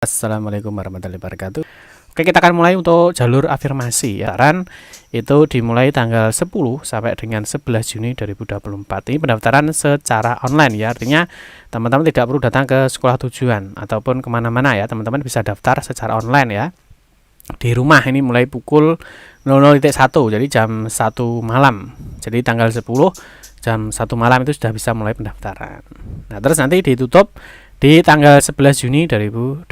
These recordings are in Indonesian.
Assalamualaikum warahmatullahi wabarakatuh. Oke, kita akan mulai untuk jalur afirmasi ya. Pendaftaran itu dimulai tanggal 10 sampai dengan 11 Juni 2024. Ini pendaftaran secara online ya. Artinya teman-teman tidak perlu datang ke sekolah tujuan ataupun kemana-mana ya. Teman-teman bisa daftar secara online ya. Di rumah ini mulai pukul 00.1, jadi jam 1 malam. Jadi tanggal 10 jam 1 malam itu sudah bisa mulai pendaftaran. Nah, terus nanti ditutup di tanggal 11 Juni 2024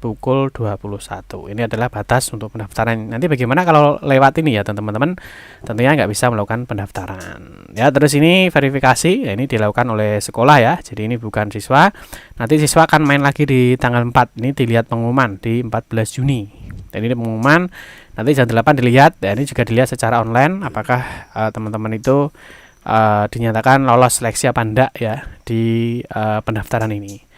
pukul 21. Ini adalah batas untuk pendaftaran. Nanti bagaimana kalau lewat ini ya teman-teman? Tentunya nggak bisa melakukan pendaftaran. Ya, terus ini verifikasi, ya, ini dilakukan oleh sekolah ya. Jadi ini bukan siswa. Nanti siswa akan main lagi di tanggal 4. Ini dilihat pengumuman di 14 Juni. Dan ini pengumuman nanti jam 8 dilihat. Dan ini juga dilihat secara online apakah teman-teman itu dinyatakan lolos seleksi apa enggak ya di pendaftaran ini.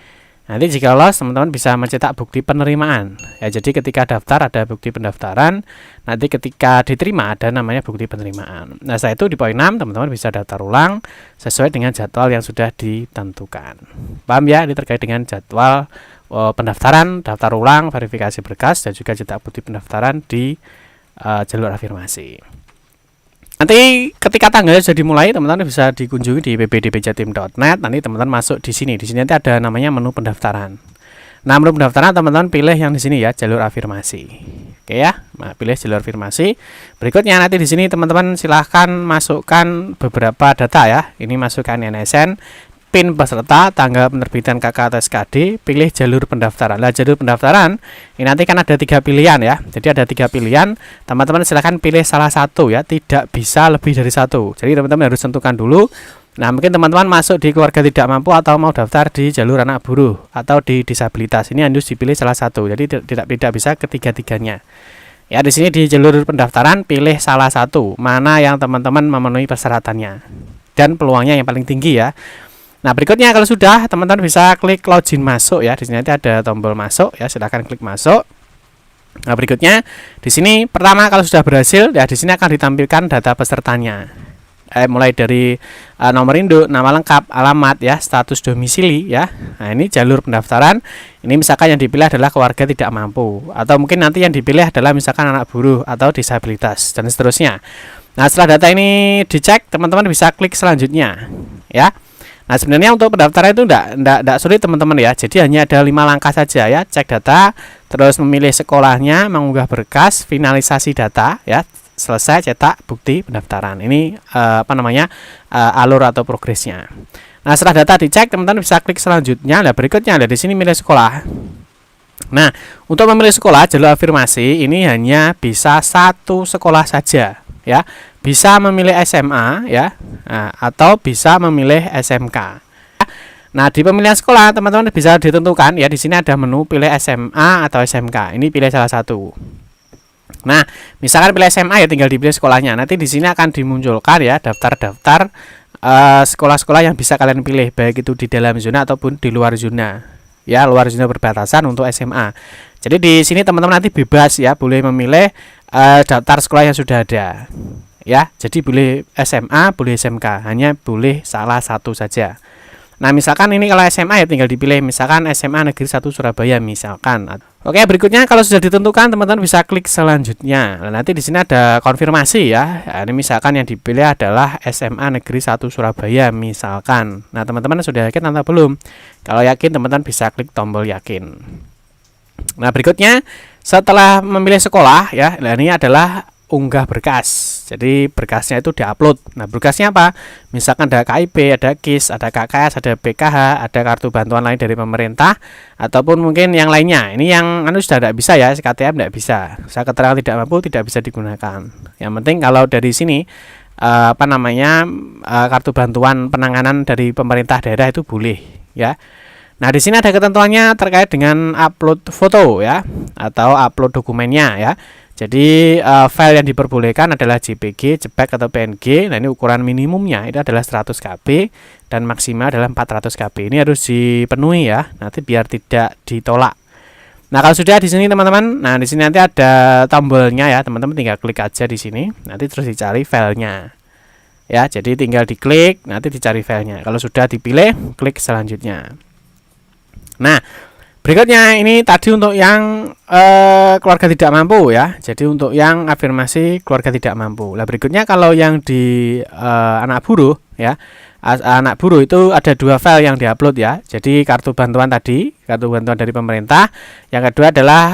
Nanti jika lolos, teman-teman bisa mencetak bukti penerimaan. Ya, jadi ketika daftar ada bukti pendaftaran, nanti ketika diterima ada namanya bukti penerimaan. Nah, setelah itu di poin 6 teman-teman bisa daftar ulang sesuai dengan jadwal yang sudah ditentukan. Paham ya? Ini terkait dengan jadwal pendaftaran, daftar ulang, verifikasi berkas dan juga cetak bukti pendaftaran di jalur afirmasi. Nanti ketika tanggalnya sudah dimulai, teman-teman bisa dikunjungi di ppdbjatim.net. Nanti teman-teman masuk di sini. Di sini nanti ada namanya menu pendaftaran. Nah, menu pendaftaran teman-teman pilih yang di sini ya, jalur afirmasi. Oke ya. Nah, pilih jalur afirmasi. Berikutnya nanti di sini teman-teman silahkan masukkan beberapa data ya. Ini masukkan NSN, PIN peserta, tanggal penerbitan KK atau SKD, pilih jalur pendaftaran. Nah, jalur pendaftaran ini nanti kan ada 3 pilihan ya. Jadi ada 3 pilihan, teman-teman silahkan pilih salah satu ya, tidak bisa lebih dari satu. Jadi teman-teman harus tentukan dulu. Nah, mungkin teman-teman masuk di keluarga tidak mampu atau mau daftar di jalur anak buruh atau di disabilitas. Ini harus dipilih salah satu. Jadi tidak bisa ketiga-tiganya. Ya, di sini di jalur pendaftaran pilih salah satu, mana yang teman-teman memenuhi persyaratannya dan peluangnya yang paling tinggi ya. Nah, berikutnya kalau sudah, teman-teman bisa klik login masuk ya. Di sini nanti ada tombol masuk ya, silahkan klik masuk. Nah, berikutnya di sini pertama kalau sudah berhasil ya, di sini akan ditampilkan data pesertanya. Mulai dari nomor induk, nama lengkap, alamat ya, status domisili ya. Nah, ini jalur pendaftaran. Ini misalkan yang dipilih adalah keluarga tidak mampu, atau mungkin nanti yang dipilih adalah misalkan anak buruh atau disabilitas dan seterusnya. Nah, setelah data ini dicek, teman-teman bisa klik selanjutnya ya. Nah, sebenarnya untuk pendaftaran itu enggak sulit teman-teman ya. Jadi hanya ada 5 langkah saja ya. Cek data, terus memilih sekolahnya, mengunggah berkas, finalisasi data ya. Selesai cetak bukti pendaftaran. Ini alur atau progresnya. Nah, setelah data dicek, teman-teman bisa klik selanjutnya. Nah, berikutnya ada di sini milih sekolah. Nah, untuk memilih sekolah jalur afirmasi ini hanya bisa satu sekolah saja ya. Bisa memilih SMA ya, atau bisa memilih SMK. Nah, di pemilihan sekolah teman-teman bisa ditentukan ya. Di sini ada menu pilih SMA atau SMK. Ini pilih salah satu. Nah, misalkan pilih SMA ya, tinggal dipilih sekolahnya. Nanti di sini akan dimunculkan ya daftar-daftar sekolah-sekolah yang bisa kalian pilih, baik itu di dalam zona ataupun di luar zona. Ya, luar zona berbatasan untuk SMA. Jadi di sini teman-teman nanti bebas ya, boleh memilih daftar sekolah yang sudah ada. Ya, jadi boleh SMA, boleh SMK, hanya boleh salah satu saja. Nah, misalkan ini kalau SMA ya tinggal dipilih misalkan SMA Negeri 1 Surabaya misalkan. Oke, berikutnya kalau sudah ditentukan teman-teman bisa klik selanjutnya. Nah, nanti di sini ada konfirmasi ya. Ini misalkan yang dipilih adalah SMA Negeri 1 Surabaya misalkan. Nah, teman-teman sudah yakin atau belum? Kalau yakin teman-teman bisa klik tombol yakin. Nah, berikutnya setelah memilih sekolah ya, nah ini adalah unggah berkas. Jadi berkasnya itu diupload. Nah, berkasnya apa? Misalkan ada KIP, ada KIS, ada KKS, ada BKH, ada kartu bantuan lain dari pemerintah, ataupun mungkin yang lainnya. Ini yang sudah tidak bisa ya, KTM tidak bisa. Saya keterangan tidak mampu tidak bisa digunakan. Yang penting kalau dari sini kartu bantuan penanganan dari pemerintah daerah itu boleh ya. Nah, di sini ada ketentuannya terkait dengan upload foto ya, atau upload dokumennya ya. Jadi file yang diperbolehkan adalah JPG, JPEG atau PNG. Nah, ini ukuran minimumnya itu adalah 100 KB dan maksimal adalah 400 KB. Ini harus dipenuhi ya, nanti biar tidak ditolak. Nah, kalau sudah di sini teman-teman, nah di sini nanti ada tombolnya ya, teman-teman tinggal klik aja di sini, nanti terus dicari filenya. Ya, jadi tinggal diklik, nanti dicari filenya. Kalau sudah dipilih, klik selanjutnya. Nah, Berikutnya ini tadi untuk yang keluarga tidak mampu ya. Jadi untuk yang afirmasi keluarga tidak mampu. Nah, berikutnya kalau yang di anak buruh ya. Anak buruh itu ada 2 file yang diupload ya. Jadi kartu bantuan tadi, kartu bantuan dari pemerintah. Yang kedua adalah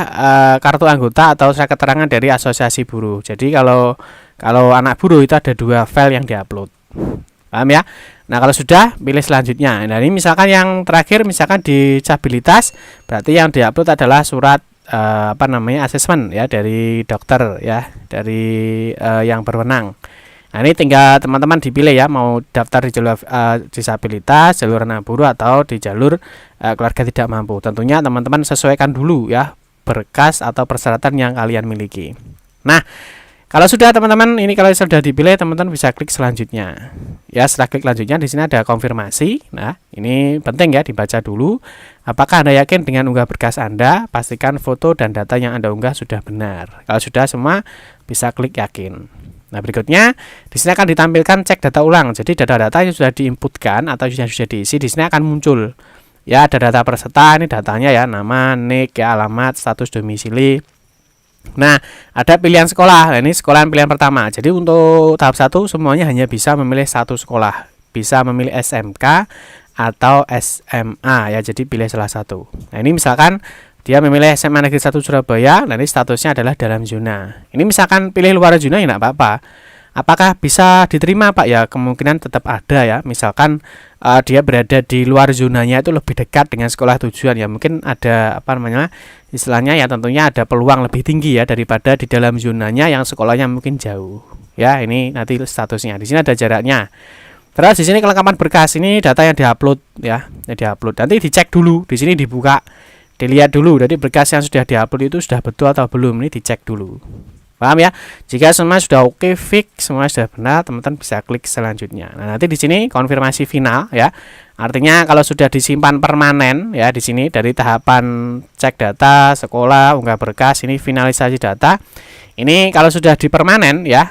kartu anggota atau surat keterangan dari asosiasi buruh. Jadi kalau anak buruh itu ada 2 file yang diupload. Paham ya? Nah, kalau sudah pilih selanjutnya. Nah, ini misalkan yang terakhir misalkan disabilitas, berarti yang diupload adalah surat asesmen ya dari dokter ya, dari yang berwenang. Nah, ini tinggal teman-teman dipilih ya, mau daftar di jalur disabilitas, jalur anak buruh atau di jalur keluarga tidak mampu. Tentunya teman-teman sesuaikan dulu ya berkas atau persyaratan yang kalian miliki. Nah, kalau sudah teman-teman, ini kalau sudah dipilih, teman-teman bisa klik selanjutnya. Ya, setelah klik selanjutnya di sini ada konfirmasi. Nah, ini penting ya dibaca dulu. Apakah Anda yakin dengan unggah berkas Anda? Pastikan foto dan data yang Anda unggah sudah benar. Kalau sudah semua, bisa klik yakin. Nah, berikutnya di sini akan ditampilkan cek data ulang. Jadi data-data yang sudah diinputkan atau yang sudah diisi di sini akan muncul. Ya, ada data peserta, ini datanya ya, nama, nik, ya, alamat, status domisili. Nah, ada pilihan sekolah. Nah, ini sekolah pilihan pertama. Jadi untuk tahap 1 semuanya hanya bisa memilih satu sekolah. Bisa memilih SMK atau SMA ya. Jadi pilih salah satu. Nah, ini misalkan dia memilih SMA Negeri 1 Surabaya. Nah, ini statusnya adalah dalam zona. Ini misalkan pilih luar zona ya enggak apa-apa. Apakah bisa diterima Pak? Ya kemungkinan tetap ada ya. Misalkan dia berada di luar zonanya itu lebih dekat dengan sekolah tujuan ya. Mungkin ada istilahnya ya, tentunya ada peluang lebih tinggi ya daripada di dalam zonanya yang sekolahnya mungkin jauh. Ya, ini nanti statusnya. Di sini ada jaraknya. Terus di sini kelengkapan berkas, ini data yang diupload ya, yang diupload. Nanti dicek dulu. Di sini dibuka, dilihat dulu. Jadi berkas yang sudah diupload itu sudah betul atau belum, ini dicek dulu. Paham ya? Jika semua sudah oke, fix, semua sudah benar, teman-teman bisa klik selanjutnya. Nah, nanti di sini konfirmasi final ya. Artinya kalau sudah disimpan permanen ya di sini dari tahapan cek data, sekolah, unggah berkas, ini finalisasi data. Ini kalau sudah dipermanen ya,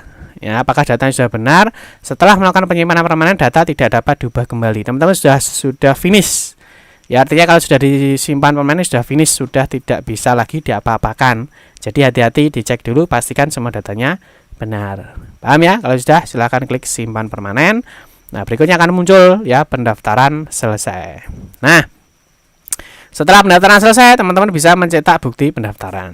apakah datanya sudah benar? Setelah melakukan penyimpanan permanen, data tidak dapat diubah kembali. Teman-teman sudah finish. Ya, artinya kalau sudah disimpan permanen sudah finish, sudah tidak bisa lagi diapa-apakan. Jadi hati-hati, dicek dulu, pastikan semua datanya benar. Paham ya? Kalau sudah, silahkan klik simpan permanen. Nah, berikutnya akan muncul ya pendaftaran selesai. Nah, setelah pendaftaran selesai, teman-teman bisa mencetak bukti pendaftaran.